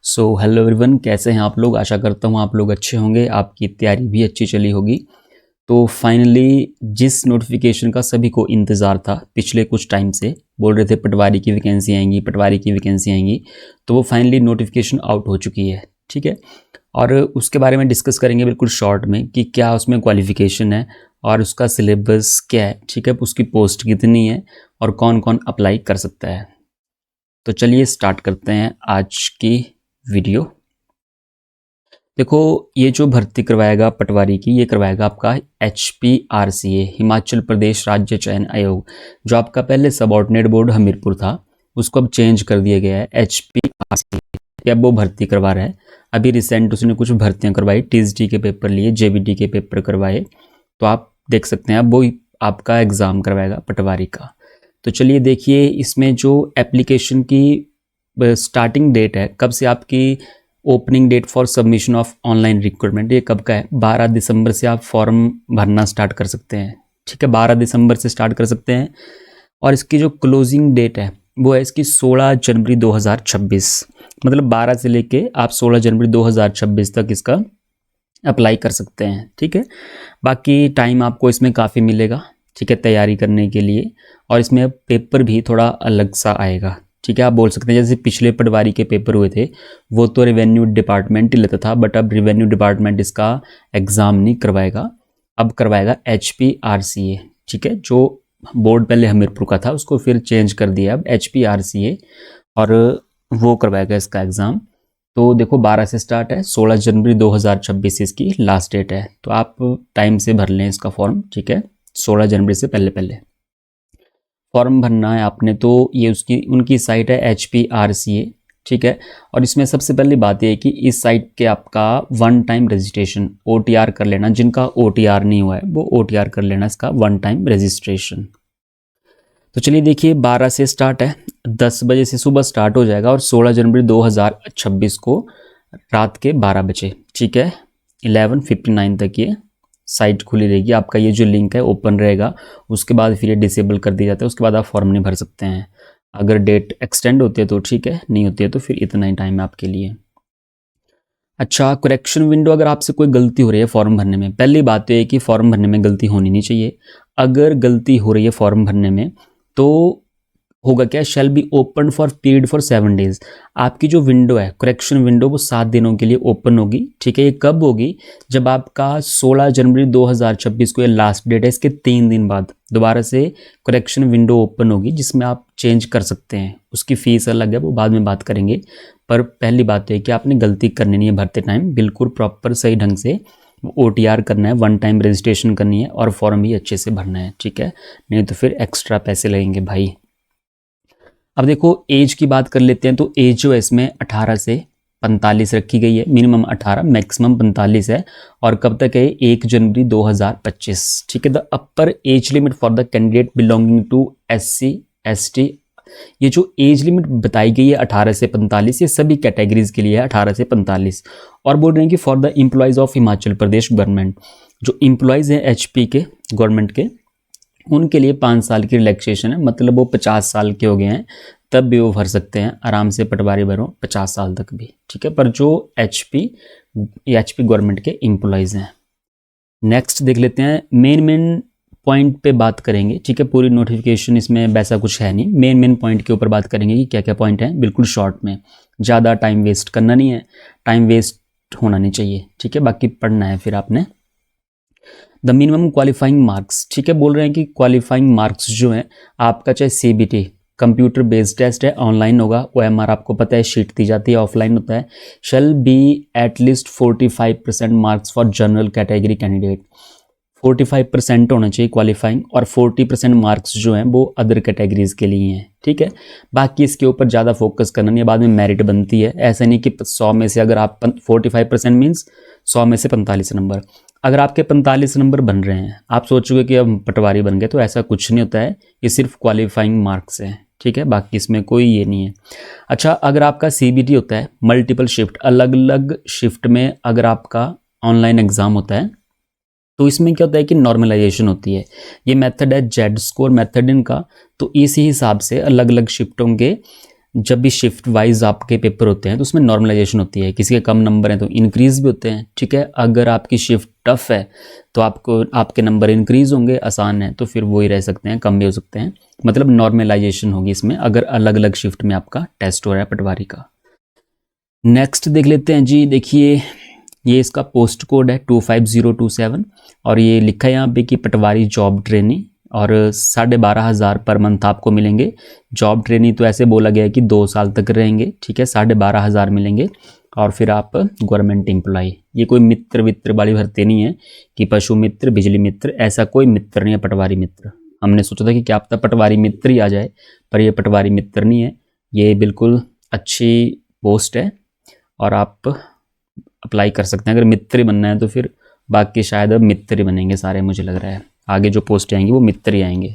So hello everyone, कैसे हैं आप लोग। आशा करता हूँ आप लोग अच्छे होंगे, आपकी तैयारी भी अच्छी चली होगी। तो फाइनली जिस नोटिफिकेशन का सभी को इंतज़ार था पिछले कुछ टाइम से, बोल रहे थे पटवारी की वैकेंसी आएंगी, पटवारी की वैकेंसी आएंगी, तो वो फाइनली नोटिफिकेशन आउट हो चुकी है। ठीक है, और उसके बारे में डिस्कस करेंगे बिल्कुल शॉर्ट में कि क्या उसमें क्वालिफ़िकेशन है और उसका सिलेबस क्या है। ठीक है, उसकी पोस्ट कितनी है और कौन कौन अप्लाई कर सकता है। तो चलिए स्टार्ट करते हैं आज की वीडियो। देखो, ये जो भर्ती करवाएगा पटवारी की, ये करवाएगा आपका HPRCA, हिमाचल प्रदेश राज्य चयन आयोग। जो आपका पहले सबऑर्डिनेट बोर्ड हमीरपुर था, उसको अब चेंज कर दिया गया है HPRCA। अब वो भर्ती करवा रहा है। अभी रिसेंट उसने कुछ भर्तियां करवाई, TST के पेपर लिए, JBT के पेपर करवाए, तो आप देख सकते हैं अब वो आपका एग्ज़ाम करवाएगा पटवारी का। तो चलिए देखिए, इसमें जो एप्लीकेशन की स्टार्टिंग डेट है, कब से आपकी opening date for submission of online recruitment, ये कब का है? 12 दिसंबर से आप फॉर्म भरना स्टार्ट कर सकते हैं। ठीक है, 12 दिसंबर से स्टार्ट कर सकते हैं। और इसकी जो क्लोजिंग डेट है वो है इसकी 16 जनवरी 2026। मतलब 12 से लेके आप 16 जनवरी 2026 तक इसका अप्लाई कर सकते हैं। ठीक है, बाकी टाइम आपको इसमें काफ़ी मिलेगा, ठीक है, तैयारी करने के लिए। और इसमें पेपर भी थोड़ा अलग सा आएगा। ठीक है, आप बोल सकते हैं जैसे पिछले पटवारी के पेपर हुए थे वो तो रेवेन्यू डिपार्टमेंट ही लेता था, बट अब रेवेन्यू डिपार्टमेंट इसका एग्ज़ाम नहीं करवाएगा, अब करवाएगा HPRCA। ठीक है, जो बोर्ड पहले हमीरपुर का था उसको फिर चेंज कर दिया अब HPRCA, और वो करवाएगा इसका एग्ज़ाम। तो देखो 12 से स्टार्ट है, 16 जनवरी 2026 इसकी लास्ट डेट है। तो आप टाइम से भर लें इसका फॉर्म। ठीक है, 16 जनवरी से पहले पहले फॉर्म भरना है आपने। तो ये उनकी साइट है HPRCA। ठीक है, और इसमें सबसे पहली बात यह है कि इस साइट के आपका वन टाइम रजिस्ट्रेशन OTR कर लेना। जिनका OTR नहीं हुआ है वो OTR कर लेना, इसका वन टाइम रजिस्ट्रेशन। तो चलिए देखिए, 12 से स्टार्ट है, 10 बजे से सुबह स्टार्ट हो जाएगा और 16 जनवरी 2026 को रात के 12 बजे, ठीक है, 11:59 तक ये साइट खुली रहेगी। आपका ये जो लिंक है ओपन रहेगा, उसके बाद फिर ये डिसेबल कर दिया जाता है। उसके बाद आप फॉर्म नहीं भर सकते हैं। अगर डेट एक्सटेंड होती है तो ठीक है, नहीं होती है तो फिर इतना ही टाइम है आपके लिए। अच्छा, करेक्शन विंडो, अगर आपसे कोई गलती हो रही है फॉर्म भरने में, पहली बात तो ये कि फॉर्म भरने में गलती होनी नहीं चाहिए। अगर गलती हो रही है फॉर्म भरने में तो होगा क्या, shall be open for period for 7 days. आपकी जो विंडो है करेक्शन विंडो, वो 7 दिनों के लिए ओपन होगी। ठीक है, ये कब होगी? जब आपका 16 जनवरी 2026 को ये लास्ट डेट है, इसके 3 दिन बाद दोबारा से करेक्शन विंडो ओपन होगी, जिसमें आप चेंज कर सकते हैं। उसकी फ़ीस अलग है, वो बाद में बात करेंगे। पर पहली बात तो है कि आपने गलती करनी नहीं है भरते टाइम, बिल्कुल प्रॉपर सही ढंग से OTR करना है, वन टाइम रजिस्ट्रेशन करनी है और फॉर्म भी अच्छे से भरना है। ठीक है, नहीं तो फिर एक्स्ट्रा पैसे लगेंगे भाई। अब देखो एज की बात कर लेते हैं। तो एज जो है इसमें 18 से 45 रखी गई है, मिनिमम 18 मैक्सिमम 45 है। और कब तक है? 1 जनवरी 2025। ठीक है, the upper age limit for the candidate belonging to SC ST, ये जो एज लिमिट बताई गई है 18 से 45, ये सभी कैटेगरीज के लिए है 18 से 45। और बोल रहे हैं कि for the employees of Himachal Pradesh government, जो एम्प्लॉयज़ हैं HP के गवर्नमेंट के, उनके लिए 5 साल की रिलैक्सेशन है। मतलब वो 50 साल के हो गए हैं तब भी वो भर सकते हैं आराम से, पटवारी भरो 50 साल तक भी। ठीक है, पर जो HP गवर्नमेंट के एम्प्लॉयज़ हैं। नेक्स्ट देख लेते हैं, मेन पॉइंट पे बात करेंगे। ठीक है, पूरी नोटिफिकेशन इसमें वैसा कुछ है नहीं, मेन पॉइंट के ऊपर बात करेंगे कि क्या क्या पॉइंट हैं, बिल्कुल शॉर्ट में। ज़्यादा टाइम वेस्ट करना नहीं है, टाइम वेस्ट होना नहीं चाहिए। ठीक है, बाकी पढ़ना है फिर आपने। द मिनिमम क्वालिफाइंग मार्क्स, ठीक है, बोल रहे हैं कि क्वालिफाइंग मार्क्स जो हैं आपका, चाहे CBT कंप्यूटर बेस्ड टेस्ट है, ऑनलाइन होगा, OMR आपको पता है शीट दी जाती है, ऑफलाइन होता है, shall be at least 45% marks for general category candidate. 45% होना चाहिए क्वालिफाइंग, और 40% मार्क्स जो हैं वो अदर कैटेगरीज के लिए हैं। ठीक है, बाकी इसके ऊपर ज़्यादा फोकस करना नहीं है, बाद में मेरिट बनती है। ऐसा नहीं कि 100 में से अगर आप 45% मीन्स 100 में से 45 नंबर, अगर आपके 45 नंबर बन रहे हैं, आप सोचोगे कि अब पटवारी बन गए, तो ऐसा कुछ नहीं होता है। ये सिर्फ क्वालिफाइंग मार्क्स हैं। ठीक है, बाकी इसमें कोई ये नहीं है। अच्छा, अगर आपका CBT होता है मल्टीपल शिफ्ट, अलग अलग शिफ्ट में अगर आपका ऑनलाइन एग्ज़ाम होता है, तो इसमें क्या होता है कि नॉर्मलाइजेशन होती है। ये मेथड है Z स्कोर मेथड इनका। तो इसी हिसाब से अलग अलग शिफ्टों के जब भी शिफ्ट वाइज आपके पेपर होते हैं तो उसमें नॉर्मलाइजेशन होती है, किसी के कम नंबर हैं तो इंक्रीज़ भी होते हैं, ठीक है। अगर आपकी शिफ्ट टफ है तो आपको आपके नंबर इंक्रीज़ होंगे, आसान है तो फिर वही रह सकते हैं, कम भी हो सकते हैं, मतलब नॉर्मलाइजेशन होगी इसमें अगर अलग अलग शिफ्ट में आपका टेस्ट हो रहा है पटवारी का। नेक्स्ट देख लेते हैं जी, देखिए ये इसका पोस्ट कोड है 25027 और ये लिखा है यहाँ पे कि पटवारी जॉब ट्रेनिंग और 12,500 पर मंथ आपको मिलेंगे। जॉब ट्रेनिंग तो ऐसे बोला गया है कि 2 साल तक रहेंगे, ठीक है, 12,500 मिलेंगे और फिर आप गवर्नमेंट एम्प्लॉय। ये कोई मित्र वित्र वाली भर्ती नहीं है कि पशु मित्र, बिजली मित्र, ऐसा कोई मित्र नहीं है पटवारी मित्र। हमने सोचा था कि क्या पता पटवारी मित्र ही आ जाए, पर ये पटवारी मित्र नहीं है, ये बिल्कुल अच्छी पोस्ट है और आप अप्लाई कर सकते हैं। अगर मित्र ही बनना है तो फिर बाकी शायद अब मित्र ही बनेंगे सारे, मुझे लग रहा है आगे जो पोस्ट आएंगी वो मित्र ही आएंगे।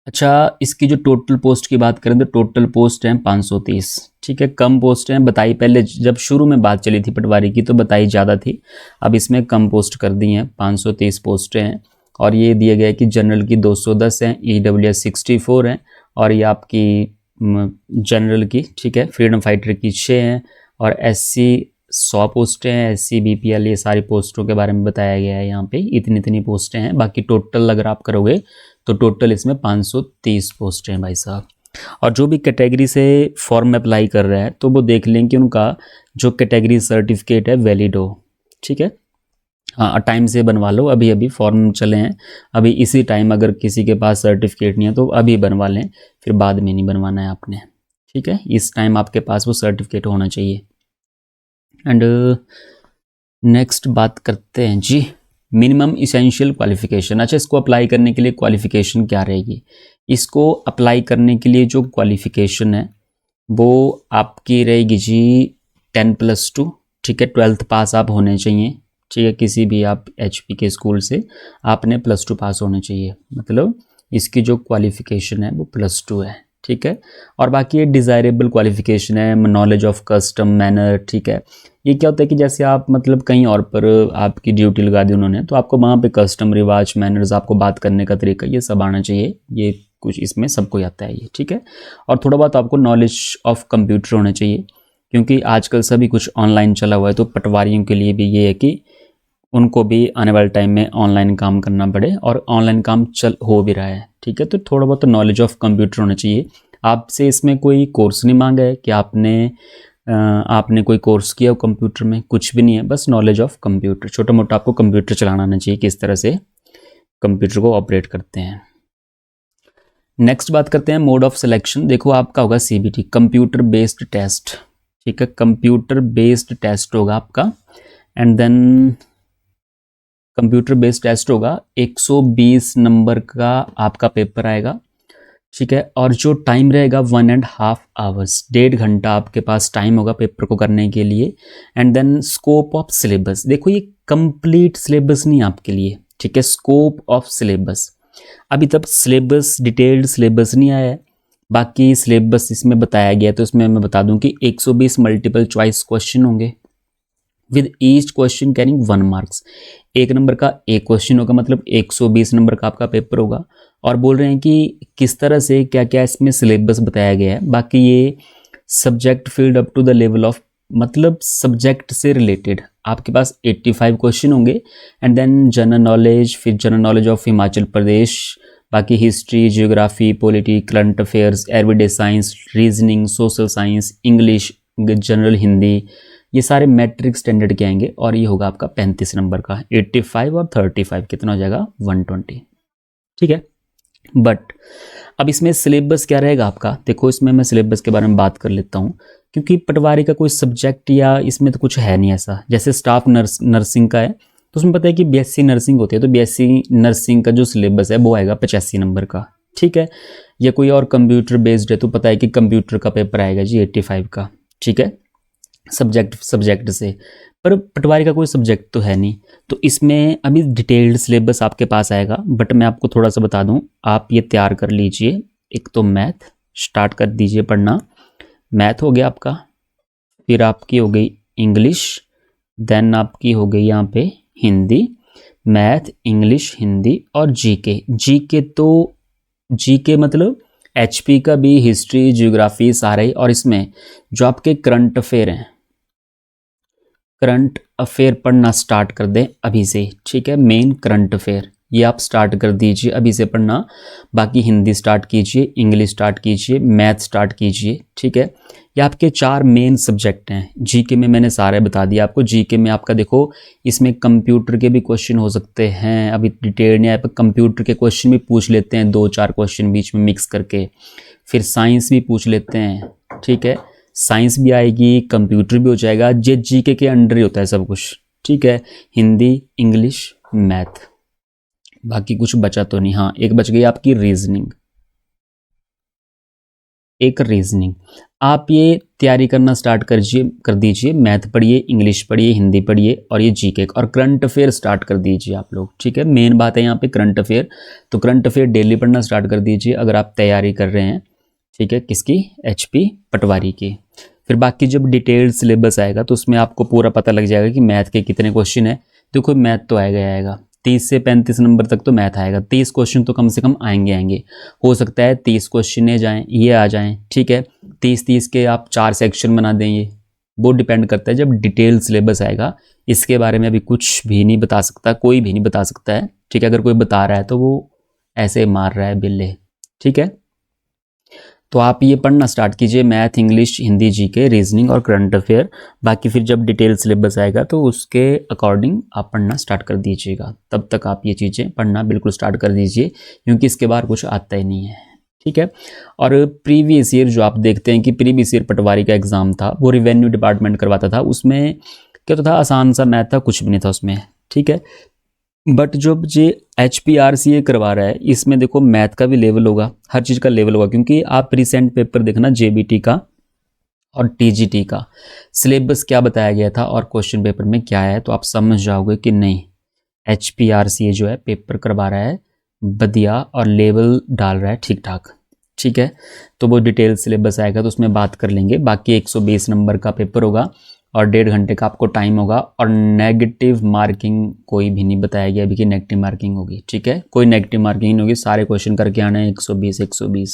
अच्छा, इसकी जो टोटल पोस्ट की बात करें तो टोटल पोस्ट हैं 530, ठीक है, कम पोस्ट हैं बताई। पहले जब शुरू में बात चली थी पटवारी की तो बताई ज़्यादा थी, अब इसमें कम पोस्ट कर दी हैं, 530 पोस्टें हैं। और ये दिया गया है कि जनरल की 210 हैं, EWS 64 हैं और ये आपकी जनरल की, ठीक है, फ्रीडम फाइटर की 6 हैं और SC 100 पोस्टें हैं, SC BPL ये सारी पोस्टों के बारे में बताया गया है यहाँ पे, इतनी इतनी पोस्टें हैं। बाकी टोटल अगर आप करोगे तो टोटल इसमें 530 पोस्टें हैं भाई साहब। और जो भी कैटेगरी से फॉर्म में अप्लाई कर रहा है तो वो देख लें कि उनका जो कैटेगरी सर्टिफिकेट है वैलिड हो, ठीक है। हाँ, टाइम से बनवा लो, अभी अभी फॉर्म चले हैं, अभी इसी टाइम अगर किसी के पास सर्टिफिकेट नहीं है तो अभी बनवा लें, फिर बाद में नहीं बनवाना है आपने, ठीक है। इस टाइम आपके पास वो सर्टिफिकेट होना चाहिए। एंड नेक्स्ट बात करते हैं जी, मिनिमम इसेंशियल क्वालिफिकेशन। अच्छा, इसको अप्लाई करने के लिए क्वालिफिकेशन क्या रहेगी? इसको अप्लाई करने के लिए जो क्वालिफिकेशन है वो आपकी रहेगी जी 10+2, ठीक है, 12th पास आप होने चाहिए, ठीक है, किसी भी आप HP के स्कूल से आपने +2 पास होने चाहिए, मतलब इसकी जो क्वालिफिकेशन है वो +2 है, ठीक है। और बाकी ये डिज़ायरेबल क्वालिफिकेशन है, नॉलेज ऑफ कस्टम मैनर, ठीक है। ये क्या होता है कि जैसे आप मतलब कहीं और पर आपकी ड्यूटी लगा दी उन्होंने तो आपको वहाँ पे कस्टम, रिवाज, मैनर्स, आपको बात करने का तरीका, ये सब आना चाहिए, ये कुछ इसमें सबको आता है ये, ठीक है। और थोड़ा बहुत आपको नॉलेज ऑफ कंप्यूटर होना चाहिए, क्योंकि आजकल सभी कुछ ऑनलाइन चला हुआ है, तो पटवारियों के लिए भी ये है कि उनको भी आने वाले टाइम में ऑनलाइन काम करना पड़े और ऑनलाइन काम हो भी रहा है, ठीक है। तो थोड़ा बहुत नॉलेज ऑफ कंप्यूटर होना चाहिए। आपसे इसमें कोई कोर्स नहीं मांगा है कि आपने कोई कोर्स किया हो कंप्यूटर में, कुछ भी नहीं है, बस नॉलेज ऑफ कंप्यूटर, छोटा मोटा आपको कंप्यूटर चलाना आना चाहिए, किस तरह से कंप्यूटर को ऑपरेट करते हैं। नेक्स्ट बात करते हैं मोड ऑफ सिलेक्शन। देखो आपका होगा CBT, कंप्यूटर बेस्ड टेस्ट, ठीक है, कंप्यूटर बेस्ड टेस्ट होगा आपका। And then computer based test होगा, 120 नंबर का आपका पेपर आएगा, ठीक है। और जो टाइम रहेगा 1.5 आवर्स, 1.5 घंटा आपके पास टाइम होगा पेपर को करने के लिए। And then scope of syllabus, देखो ये कंप्लीट सिलेबस नहीं आपके लिए, ठीक है, स्कोप ऑफ सिलेबस। अभी तक सिलेबस, डिटेल्ड सिलेबस नहीं आया है, बाकी सिलेबस इसमें बताया गया है। तो इसमें मैं बता दूं कि 120 मल्टीपल चॉइस क्वेश्चन होंगे with each question carrying 1 marks. 1 number का एक क्वेश्चन होगा, मतलब 120 नंबर का आपका पेपर होगा। और बोल रहे हैं कि किस तरह से क्या क्या इसमें सिलेबस बताया गया है। बाकी ये subject field up to the level of, मतलब सब्जेक्ट से रिलेटेड आपके पास 85 क्वेश्चन होंगे। एंड देन जनरल नॉलेज, फिर general knowledge of Himachal Pradesh, बाकी history, geography, polity, current affairs, everyday science, reasoning, social science, English, general Hindi, ये सारे मैट्रिक स्टैंडर्ड के आएंगे। और ये होगा आपका 35 नंबर का, 85 और 35 कितना हो जाएगा 120, ठीक है। बट अब इसमें सिलेबस क्या रहेगा आपका, देखो इसमें मैं सिलेबस के बारे में बात कर लेता हूँ, क्योंकि पटवारी का कोई सब्जेक्ट या इसमें तो कुछ है नहीं ऐसा। जैसे स्टाफ नर्सिंग का है तो उसमें पता है कि BSc नर्सिंग होती है, तो BSc नर्सिंग का जो सिलेबस है वो आएगा 85 नंबर का, ठीक है। या कोई और कंप्यूटर बेस्ड है तो पता है कि कंप्यूटर का पेपर आएगा जी 85 का, ठीक है, सब्जेक्ट से। पर पटवारी का कोई सब्जेक्ट तो है नहीं, तो इसमें अभी डिटेल्ड सिलेबस आपके पास आएगा। बट मैं आपको थोड़ा सा बता दूं, आप ये तैयार कर लीजिए। एक तो मैथ स्टार्ट कर दीजिए पढ़ना, मैथ हो गया आपका, फिर आपकी हो गई इंग्लिश, देन आपकी हो गई यहाँ पे हिंदी, मैथ, इंग्लिश, हिंदी और जीके। जीके तो जीके मतलब एचपी का भी हिस्ट्री, ज्योग्राफी सारे ही, और इसमें जो आपके करंट अफेयर हैं, करंट अफेयर पढ़ना स्टार्ट कर दें अभी से, ठीक है। मेन करंट अफेयर ये आप स्टार्ट कर दीजिए अभी से पढ़ना। बाकी हिंदी स्टार्ट कीजिए, इंग्लिश स्टार्ट कीजिए, मैथ स्टार्ट कीजिए, ठीक है। ये आपके 4 मेन सब्जेक्ट हैं। जीके में मैंने सारे बता दिया आपको। जीके में आपका देखो, इसमें कंप्यूटर के भी क्वेश्चन हो सकते हैं, अभी डिटेल नहीं आया पर कंप्यूटर के क्वेश्चन भी पूछ लेते हैं, 2-4 क्वेश्चन बीच में मिक्स करके। फिर साइंस भी पूछ लेते हैं, ठीक है। साइंस भी आएगी, कंप्यूटर भी हो जाएगा। ये जीके के अंडर ही होता है सब कुछ, ठीक है। हिंदी, इंग्लिश, मैथ, बाकी कुछ बचा तो नहीं। हाँ, एक बच गई आपकी रीजनिंग। एक रीजनिंग आप ये तैयारी करना स्टार्ट कर दीजिए। मैथ पढ़िए, इंग्लिश पढ़िए, हिंदी पढ़िए, और ये जीके और करंट अफेयर स्टार्ट कर दीजिए आप लोग, ठीक है। मेन बात है यहाँ पे करंट अफेयर, तो करंट अफेयर डेली पढ़ना स्टार्ट कर दीजिए अगर आप तैयारी कर रहे हैं, ठीक है। किसकी? एचपी पटवारी की। फिर बाकी जब डिटेल्ड सिलेबस आएगा तो उसमें आपको पूरा पता लग जाएगा कि मैथ के कितने क्वेश्चन है। देखो मैथ तो आएगा 30 से 35 नंबर तक तो मैथ आएगा, 30 क्वेश्चन तो कम से कम आएंगे। हो सकता है 30 क्वेश्चन ये आ जाएं, ठीक है। 30 के आप 4 सेक्शन बना देंगे, वो डिपेंड करता है जब डिटेल सिलेबस आएगा। इसके बारे में अभी कुछ भी नहीं बता सकता, कोई भी नहीं बता सकता है, ठीक है। अगर कोई बता रहा है तो वो ऐसे मार रहा है बिल्ले, ठीक है। तो आप ये पढ़ना स्टार्ट कीजिए, math, English, Hindi, GK, reasoning और करंट अफेयर। बाकी फिर जब डिटेल सिलेबस आएगा तो उसके अकॉर्डिंग आप पढ़ना स्टार्ट कर दीजिएगा। तब तक आप ये चीज़ें पढ़ना बिल्कुल स्टार्ट कर दीजिए, क्योंकि इसके बाहर कुछ आता ही नहीं है, ठीक है। और प्रीवियस ईयर जो आप देखते हैं कि प्रीवियस ईयर पटवारी का एग्ज़ाम था, वो रेवेन्यू डिपार्टमेंट करवाता था। उसमें क्या तो था, आसान सा मैथ था, कुछ भी नहीं था उसमें, ठीक है। बट जब ये HPRCA करवा रहा है, इसमें देखो मैथ का भी लेवल होगा, हर चीज़ का लेवल होगा। क्योंकि आप रिसेंट पेपर देखना JBT का और TGT का सिलेबस क्या बताया गया था और क्वेश्चन पेपर में क्या है, तो आप समझ जाओगे कि नहीं, HPRCA जो है पेपर करवा रहा है बढ़िया और लेवल डाल रहा है ठीक ठाक, ठीक है। तो वो डिटेल सिलेबस आएगा तो उसमें बात कर लेंगे। बाकी 120 नंबर का पेपर होगा और 1.5 घंटे का आपको टाइम होगा, और नेगेटिव मार्किंग कोई भी नहीं बताया गया अभी कि नेगेटिव मार्किंग होगी, ठीक है। कोई नेगेटिव मार्किंग नहीं होगी, सारे क्वेश्चन करके आने हैं 120।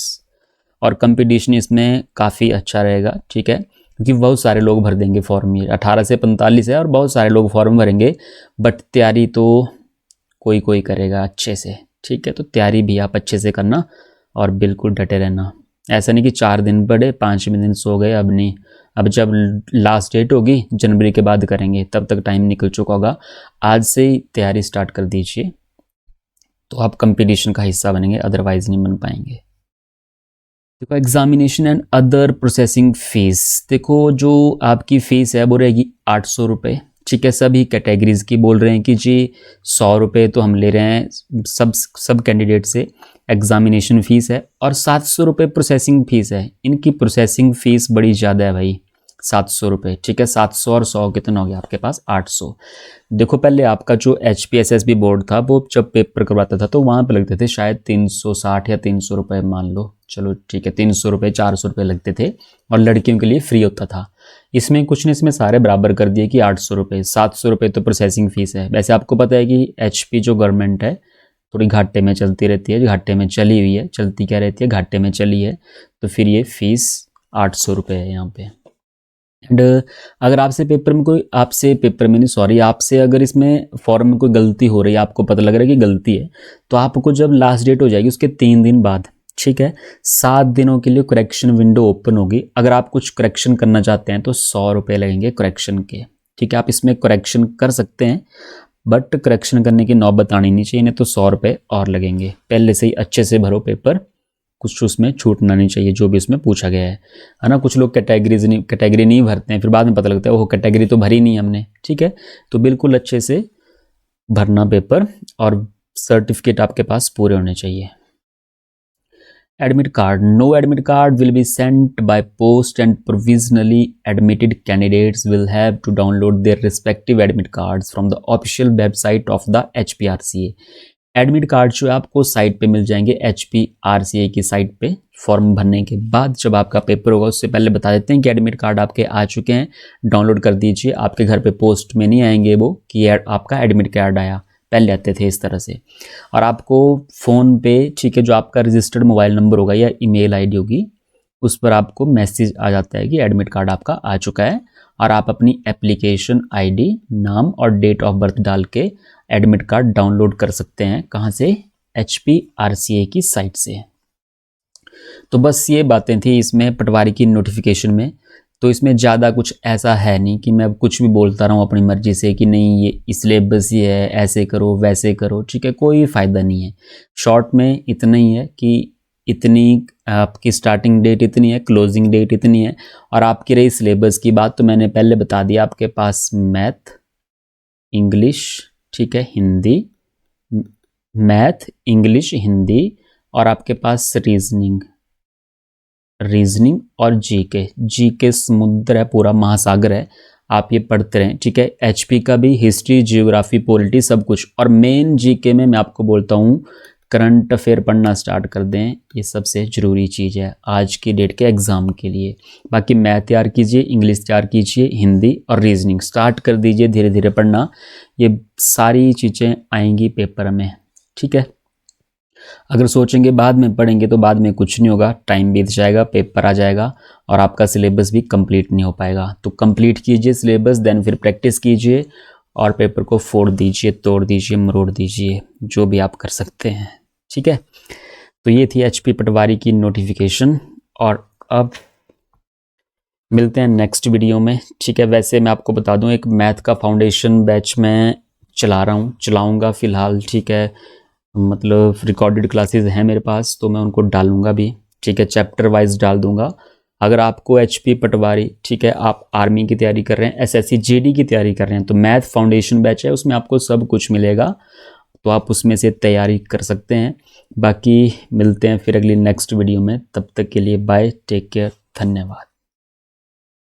और कंपटीशन इसमें काफ़ी अच्छा रहेगा, ठीक है, क्योंकि बहुत सारे लोग भर देंगे फॉर्म। ये 18 से 45 है और बहुत सारे लोग फॉर्म भरेंगे, बट तैयारी तो कोई करेगा अच्छे से, ठीक है। तो तैयारी भी आप अच्छे से करना और बिल्कुल डटे रहना। ऐसा नहीं कि 4 दिन पढ़े 5वें दिन सो गए, अब नहीं। अब जब लास्ट डेट होगी जनवरी के बाद करेंगे, तब तक टाइम निकल चुका होगा। आज से ही तैयारी स्टार्ट कर दीजिए तो आप कंपटीशन का हिस्सा बनेंगे, अदरवाइज नहीं बन पाएंगे। देखो examination and other processing fees, देखो जो आपकी फ़ीस है वो रहेगी 800 रुपये, ठीक है। सभी कैटेगरीज की बोल रहे हैं कि जी 100 रुपये तो हम ले रहे हैं सब कैंडिडेट से एग्जामिनेशन फ़ीस है, और 700 रुपये प्रोसेसिंग फ़ीस है। इनकी प्रोसेसिंग फ़ीस बड़ी ज़्यादा है भाई, 700 रुपये, ठीक है। 700 और 100 कितना हो गया आपके पास? 800। देखो पहले आपका जो HPSSB बोर्ड था वो जब पेपर करवाता था तो वहाँ पे लगते थे शायद 360 या 300 रुपये, मान लो, चलो ठीक है 300 रुपये 400 रुपये लगते थे, और लड़कियों के लिए फ्री होता था। इसमें कुछ नहीं, इसमें सारे बराबर कर दिए कि 800 रुपये, 700 रुपये तो प्रोसेसिंग फ़ीस है। वैसे आपको पता है कि HP जो गवर्नमेंट है थोड़ी घाटे में चलती रहती है, घाटे में चली हुई है, चलती क्या रहती है, घाटे में चली है, तो फिर ये फ़ीस 800 रुपये है यहाँ पे। एंड अगर आपसे पेपर में नहीं, सॉरी, आपसे अगर इसमें फॉर्म में कोई गलती हो रही है, आपको पता लग रहा है कि गलती है, तो आपको जब लास्ट डेट हो जाएगी उसके 3 दिन बाद, ठीक है, 7 दिनों के लिए करेक्शन विंडो ओपन होगी। अगर आप कुछ करेक्शन करना चाहते हैं तो 100 रुपये लगेंगे करेक्शन के, ठीक है। आप इसमें करेक्शन कर सकते हैं, बट करेक्शन करने की नौबत आनी नहीं चाहिए, नहीं तो 100 रुपये और लगेंगे। पहले से ही अच्छे से भरो पेपर, कुछ उसमें छूटना नहीं चाहिए जो भी उसमें पूछा गया है ना। कुछ लोग कैटेगरी नहीं भरते हैं, फिर बाद में पता लगता है वो कैटेगरी तो भरी नहीं हमने, ठीक है। तो बिल्कुल अच्छे से भरना पेपर, और सर्टिफिकेट आपके पास पूरे होने चाहिए। Admit card. No admit card will be sent by post, and provisionally admitted candidates will have to download their respective admit cards from the official website of the HPRCA. Admit card जो है आपको site पे मिल जाएंगे, HPRCA की site पे। Form भरने के बाद जब आपका पेपर होगा उससे पहले बता देते हैं कि एडमिट कार्ड आपके आ चुके हैं, डाउनलोड कर दीजिए। आपके घर पे पोस्ट में नहीं आएंगे वो कि आपका एडमिट कार्ड आया, पहले आते थे इस तरह से। और आपको फ़ोन पे, ठीक है, जो आपका रजिस्टर्ड मोबाइल नंबर होगा या ईमेल आईडी होगी, उस पर आपको मैसेज आ जाता है कि एडमिट कार्ड आपका आ चुका है, और आप अपनी एप्लीकेशन आईडी, नाम और डेट ऑफ बर्थ डाल के एडमिट कार्ड डाउनलोड कर सकते हैं। कहाँ से? HPRCA की साइट से। तो बस ये बातें थी इसमें पटवारी की नोटिफिकेशन में। तो इसमें ज़्यादा कुछ ऐसा है नहीं कि मैं अब कुछ भी बोलता रहूँ अपनी मर्जी से कि नहीं ये सिलेबस ही है, ऐसे करो वैसे करो, ठीक है, कोई फ़ायदा नहीं है। शॉर्ट में इतना ही है कि इतनी आपकी स्टार्टिंग डेट इतनी है, क्लोजिंग डेट इतनी है। और आपकी रही सिलेबस की बात, तो मैंने पहले बता दिया, आपके पास मैथ, इंग्लिश, ठीक है, हिंदी, मैथ, इंग्लिश, हिंदी, और आपके पास रीजनिंग और जीके समुद्र है, पूरा महासागर है, आप ये पढ़ते रहें, ठीक है। HP का भी हिस्ट्री, जियोग्राफी, पॉलिटी, सब कुछ। और मेन जीके में मैं आपको बोलता हूँ करंट अफेयर पढ़ना स्टार्ट कर दें, ये सबसे ज़रूरी चीज़ है आज की डेट के एग्ज़ाम के लिए। बाकी मैथ तैयार कीजिए, इंग्लिश तैयार कीजिए, हिंदी और रीजनिंग स्टार्ट कर दीजिए धीरे धीरे पढ़ना, ये सारी चीज़ें आएंगी पेपर में, ठीक है। अगर सोचेंगे बाद में पढ़ेंगे तो बाद में कुछ नहीं होगा, टाइम बीत जाएगा, पेपर आ जाएगा और आपका सिलेबस भी कंप्लीट नहीं हो पाएगा। तो कंप्लीट कीजिए सिलेबस, देन फिर प्रैक्टिस कीजिए और पेपर को फोड़ दीजिए, तोड़ दीजिए, मरोड़ दीजिए, जो भी आप कर सकते हैं, ठीक है। तो ये थी HP पटवारी की नोटिफिकेशन, और अब मिलते हैं नेक्स्ट वीडियो में, ठीक है। वैसे मैं आपको बता दूं, एक मैथ का फाउंडेशन बैच मैं चलाऊंगा फ़िलहाल, ठीक है। मतलब रिकॉर्डेड क्लासेस हैं मेरे पास, तो मैं उनको डालूंगा भी, ठीक है, चैप्टर वाइज डाल दूंगा। अगर आपको HP पटवारी, ठीक है, आप आर्मी की तैयारी कर रहे हैं, SSC JD की तैयारी कर रहे हैं, तो मैथ फाउंडेशन बैच है, उसमें आपको सब कुछ मिलेगा, तो आप उसमें से तैयारी कर सकते हैं। बाकी मिलते हैं फिर अगली नेक्स्ट वीडियो में, तब तक के लिए बाय, टेक केयर, धन्यवाद।